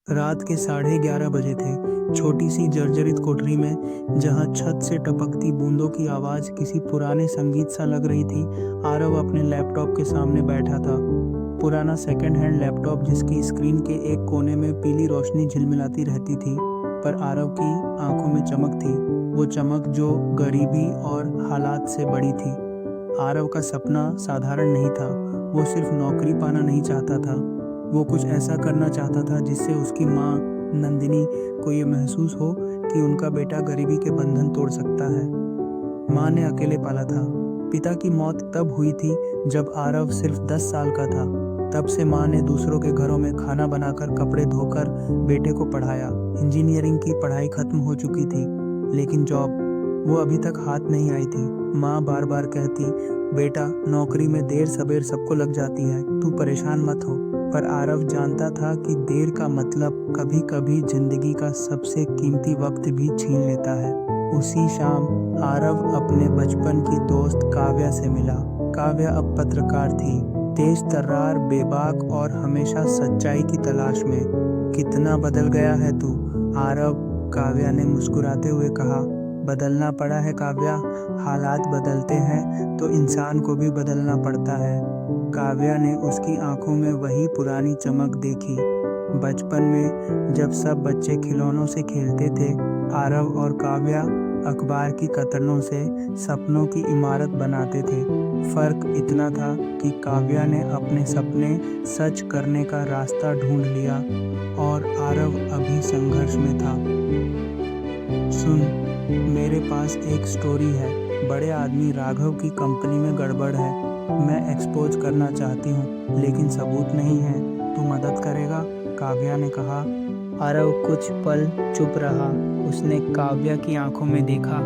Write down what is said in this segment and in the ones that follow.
रात के 11:30 बजे थे। छोटी सी जर्जरित कोठरी में जहां छत से टपकती बूंदों की आवाज़ किसी पुराने संगीत सा लग रही थी, आरव अपने लैपटॉप के सामने बैठा था। पुराना सेकंड हैंड लैपटॉप जिसकी स्क्रीन के एक कोने में पीली रोशनी झिलमिलाती रहती थी, पर आरव की आंखों में चमक थी। वो चमक जो गरीबी और हालात से बड़ी थी। आरव का सपना साधारण नहीं था। वो सिर्फ नौकरी पाना नहीं चाहता था। वो कुछ ऐसा करना चाहता था जिससे उसकी माँ नंदिनी को ये महसूस हो कि उनका बेटा गरीबी के बंधन तोड़ सकता है। माँ ने अकेले पाला था। पिता की मौत तब हुई थी जब आरव सिर्फ 10 साल का था। तब से माँ ने दूसरों के घरों में खाना बनाकर, कपड़े धोकर बेटे को पढ़ाया। इंजीनियरिंग की पढ़ाई खत्म हो चुकी थी, लेकिन जॉब वो अभी तक हाथ नहीं आई थी। माँ बार बार कहती, बेटा नौकरी में देर सबेर सबको लग जाती है, तू परेशान मत हो। पर आरव जानता था कि देर का मतलब कभी कभी जिंदगी का सबसे कीमती वक्त भी छीन लेता है। उसी शाम आरव अपने बचपन की दोस्त काव्या से मिला। काव्या अब पत्रकार थी, तेज तर्रार, बेबाक और हमेशा सच्चाई की तलाश में। कितना बदल गया है तू, आरव, काव्या ने मुस्कुराते हुए कहा। बदलना पड़ा है काव्या, हालात बदलते हैं तो इंसान को भी बदलना पड़ता है। काव्या ने उसकी आंखों में वही पुरानी चमक देखी। बचपन में जब सब बच्चे खिलौनों से खेलते थे, आरव और काव्या अखबार की कतरनों से सपनों की इमारत बनाते थे। फर्क इतना था कि काव्या ने अपने सपने सच करने का रास्ता ढूंढ लिया और आरव अभी संघर्ष में था। सुन, मेरे पास एक स्टोरी है। बड़े आदमी राघव की कंपनी में गड़बड़ है। मैं एक्सपोज करना चाहती हूँ, लेकिन सबूत नहीं है। तू मदद करेगा? काव्या ने कहा। आरव कुछ पल चुप रहा। उसने काव्या की आंखों में देखा,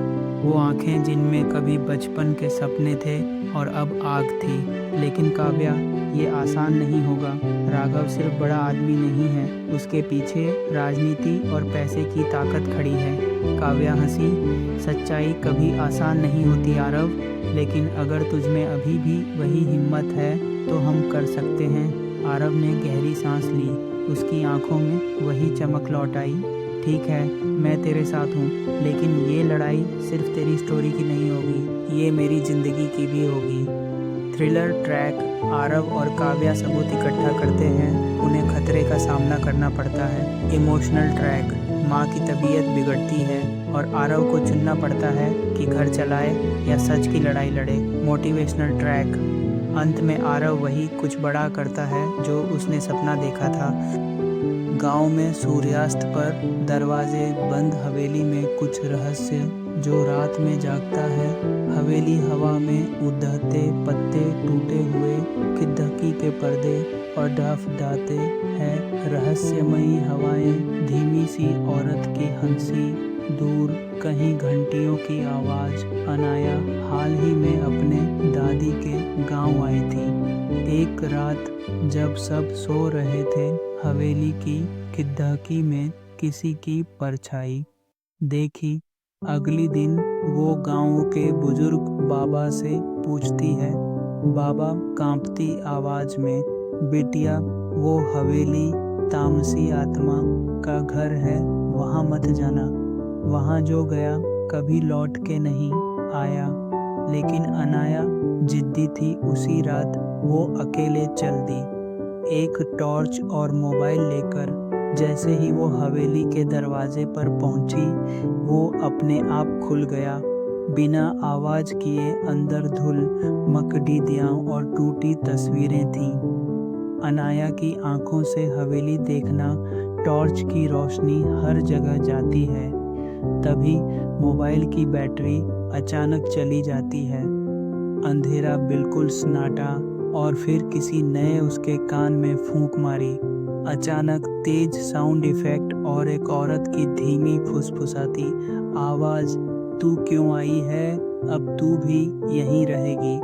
वो आंखें जिनमें कभी बचपन के सपने थे और अब आग थी। लेकिन काव्या, ये आसान नहीं होगा। राघव सिर्फ बड़ा आदमी नहीं है, उसके पीछे राजनीति और पैसे की ताकत खड़ी है। काव्या हंसी। सच्चाई कभी आसान नहीं होती आरव, लेकिन अगर तुझमें अभी भी वही हिम्मत है तो हम कर सकते हैं। आरव ने गहरी सांस ली। उसकी आंखों में वही चमक लौट आई। ठीक है, मैं तेरे साथ हूँ, लेकिन ये लड़ाई सिर्फ तेरी स्टोरी की नहीं होगी, ये मेरी जिंदगी की भी होगी। Thriller track. आरव और काव्या सबूत इकट्ठा करते हैं, उन्हें खतरे का सामना करना पड़ता है। Emotional track. माँ की तबीयत बिगड़ती है और आरव को चुनना पड़ता है कि घर चलाए या सच की लड़ाई लड़े। Motivational track. अंत में आरव वही कुछ बड़ा करता है जो उसने सपना देखा था। गांव में सूर्यास्त पर दरवाजे बंद, हवेली में कुछ रहस्य जो रात में जागता है। हवेली हवा में उड़ते पत्ते, टूटे हुए खिड़की के पर्दे और डफडाते हैं। रहस्यमयी हवाएं, धीमी सी औरत की हंसी, दूर कहीं घंटियों की आवाज। अनाया हाल ही में अपने दादी के गांव आई थी। एक रात जब सब सो रहे थे, हवेली की खिड़की में किसी की परछाई देखी। अगली दिन वो गांव के बुजुर्ग बाबा से पूछती है। बाबा कांपती आवाज में, बेटिया, वो हवेली तामसी आत्मा का घर है, वहां मत जाना। वहां जो गया कभी लौट के नहीं आया। लेकिन अनाया जिद्दी थी। उसी रात वो अकेले चल दी, एक टॉर्च और मोबाइल लेकर। जैसे ही वो हवेली के दरवाजे पर पहुंची, वो अपने आप खुल गया। बिना आवाज किए अंदर धूल, मकड़ियाँ और टूटी तस्वीरें थीं। अनाया की आंखों से हवेली देखना, टॉर्च की रोशनी हर जगह जाती है। तभी मोबाइल की बैटरी अचानक चली जाती है। अंधेरा, बिल्कुल सन्नाटा, और फिर किसी नए उसके कान में फूंक मारी। अचानक तेज साउंड इफेक्ट और एक औरत की धीमी फुसफुसाती आवाज, तू क्यों आई है, अब तू भी यहीं रहेगी।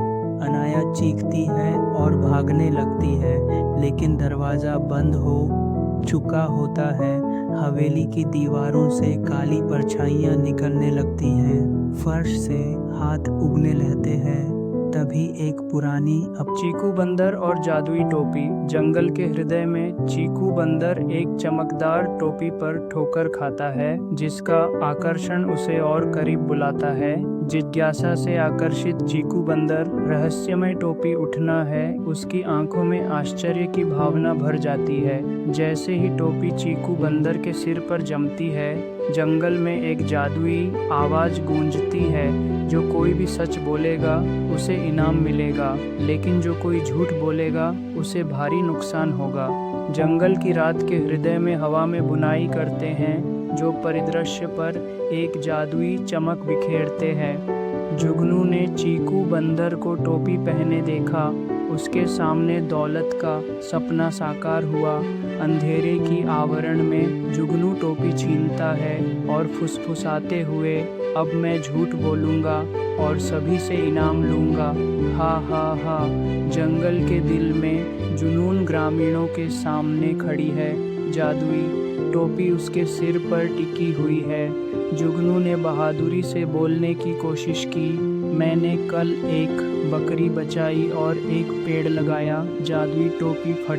अनाया चीखती है और भागने लगती है, लेकिन दरवाजा बंद हो चुका होता है। हवेली की दीवारों से काली परछाइयां निकलने लगती हैं, फर्श से हाथ उगने लगते हैं तभी एक पुरानी चीकू बंदर और जादुई टोपी। जंगल के हृदय में चीकू बंदर एक चमकदार टोपी पर ठोकर खाता है, जिसका आकर्षण उसे और करीब बुलाता है। जिज्ञासा से आकर्षित चीकू बंदर रहस्यमय टोपी उठना है, उसकी आंखों में आश्चर्य की भावना भर जाती है। जैसे ही टोपी चीकू बंदर के सिर पर जमती है, जंगल में एक जादुई आवाज गूंजती है, जो कोई भी सच बोलेगा उसे इनाम मिलेगा, लेकिन जो कोई झूठ बोलेगा उसे भारी नुकसान होगा। जंगल की रात के हृदय में हवा में बुनाई करते हैं, जो परिदृश्य पर एक जादुई चमक बिखेरते हैं। जुगनू ने चीकू बंदर को टोपी पहने देखा। उसके सामने दौलत का सपना साकार हुआ। अंधेरे की आवरण में जुगनू टोपी छीनता है और फुसफुसाते हुए, अब मैं झूठ बोलूँगा और सभी से इनाम लूँगा, हा हा हा। जंगल के दिल में जुनून ग्रामीणों के सामने खड़ी है। जादुई टोपी उसके सिर पर टिकी हुई है। जुगनू ने बहादुरी से बोलने की कोशिश की, मैंने कल एक बकरी बचाई और एक पेड़ लगाया। जादुई टोपी फट